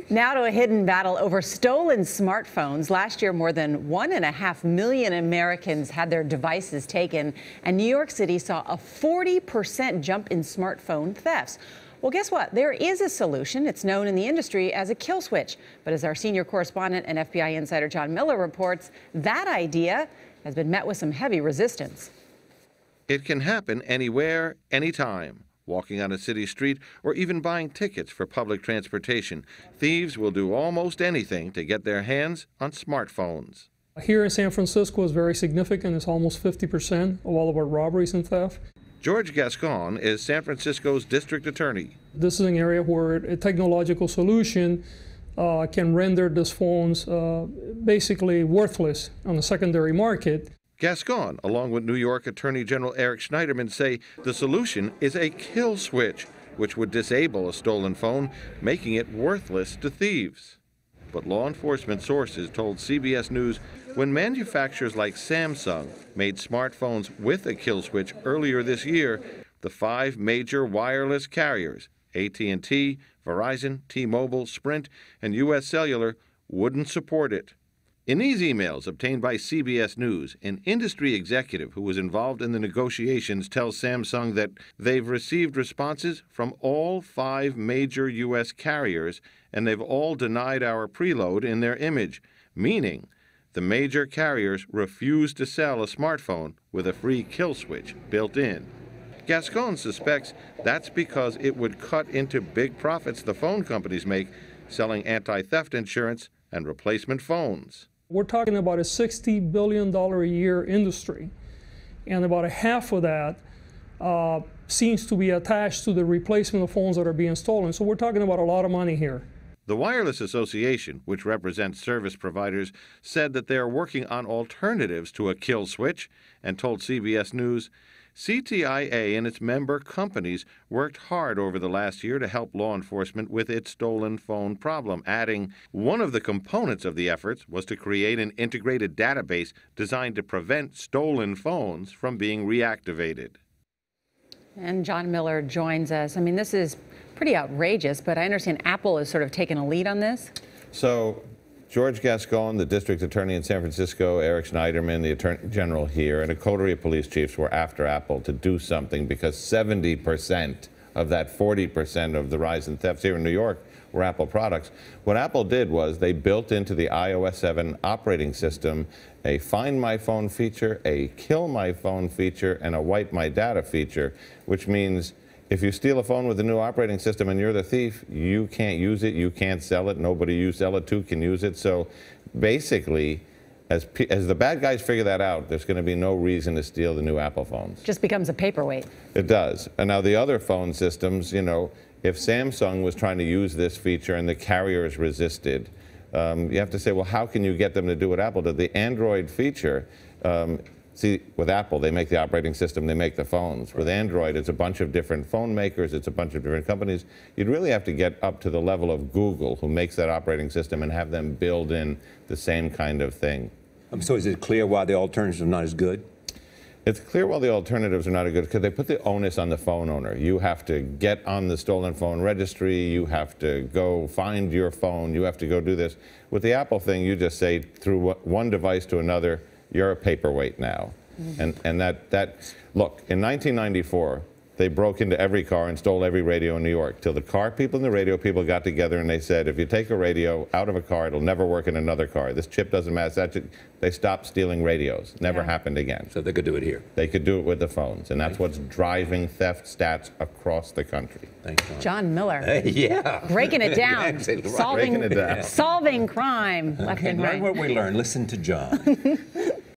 Now to a hidden battle over stolen smartphones. Last year, more than 1.5 million Americans had their devices taken, and New York City saw a 40% jump in smartphone thefts. Well, guess what? There is a solution. It's known in the industry as a kill switch. But as our senior correspondent and FBI insider John Miller reports, that idea has been met with some heavy resistance. It can happen anywhere, anytime. Walking on a city street, or even buying tickets for public transportation. Thieves will do almost anything to get their hands on smartphones. Here in San Francisco is very significant. It's almost 50% of all of our robberies and theft. George Gascon is San Francisco's district attorney. This is an area where a technological solution can render these phones basically worthless on the secondary market. Gascon, along with New York Attorney General Eric Schneiderman, say the solution is a kill switch, which would disable a stolen phone, making it worthless to thieves. But law enforcement sources told CBS News when manufacturers like Samsung made smartphones with a kill switch earlier this year, the 5 major wireless carriers, AT&T, Verizon, T-Mobile, Sprint, and U.S. Cellular, wouldn't support it. In these emails obtained by CBS News, an industry executive who was involved in the negotiations tells Samsung that they've received responses from all 5 major U.S. carriers, and they've all denied our preload in their image, meaning the major carriers refuse to sell a smartphone with a free kill switch built in. Gascon suspects that's because it would cut into big profits the phone companies make selling anti-theft insurance and replacement phones. We're talking about a $60 billion a year industry, and about a half of that seems to be attached to the replacement of phones that are being stolen. So we're talking about a lot of money here. The Wireless Association, which represents service providers, said that they are working on alternatives to a kill switch and told CBS News, CTIA and its member companies worked hard over the last year to help law enforcement with its stolen phone problem, adding, one of the components of the efforts was to create an integrated database designed to prevent stolen phones from being reactivated. And John Miller joins us. I mean, this is pretty outrageous, but I understand Apple has sort of taken a lead on this. So George Gascon, the district attorney in San Francisco, Eric Schneiderman, the attorney general here, and a coterie of police chiefs were after Apple to do something because 70% of that 40% of the rise in thefts here in New York were Apple products. What Apple did was they built into the iOS 7 operating system a Find My Phone feature, a Kill My Phone feature, and a Wipe My Data feature, which means if you steal a phone with the new operating system and you're the thief, you can't use it, you can't sell it, nobody you sell it to can use it. So basically, as the bad guys figure that out, there's going to be no reason to steal the new Apple phones. Just becomes a paperweight. It does. And now the other phone systems, you know, if Samsung was trying to use this feature and the carriers resisted, you have to say, well, how can you get them to do what Apple did? The Android feature, see, with Apple, they make the operating system, they make the phones. With Android, it's a bunch of different phone makers, it's a bunch of different companies. You'd really have to get up to the level of Google, who makes that operating system, and have them build in the same kind of thing. So is it clear why the alternatives are not as good? It's clear why the alternatives are not as good because they put the onus on the phone owner. You have to get on the stolen phone registry, you have to go find your phone, you have to go do this. With the Apple thing, you just say through one device to another, you're a paperweight now. Mm-hmm. And look, in 1994, they broke into every car and stole every radio in New York, till the car people and the radio people got together and they said, if you take a radio out of a car, it'll never work in another car. This chip doesn't matter. They stopped stealing radios. Never happened again. So they could do it here. They could do it with the phones, and that's what's driving theft stats across the country. Thanks, John. John Miller. Yeah. Breaking it down. Breaking it down. Solving crime left and right. Right what we learned. Listen to John.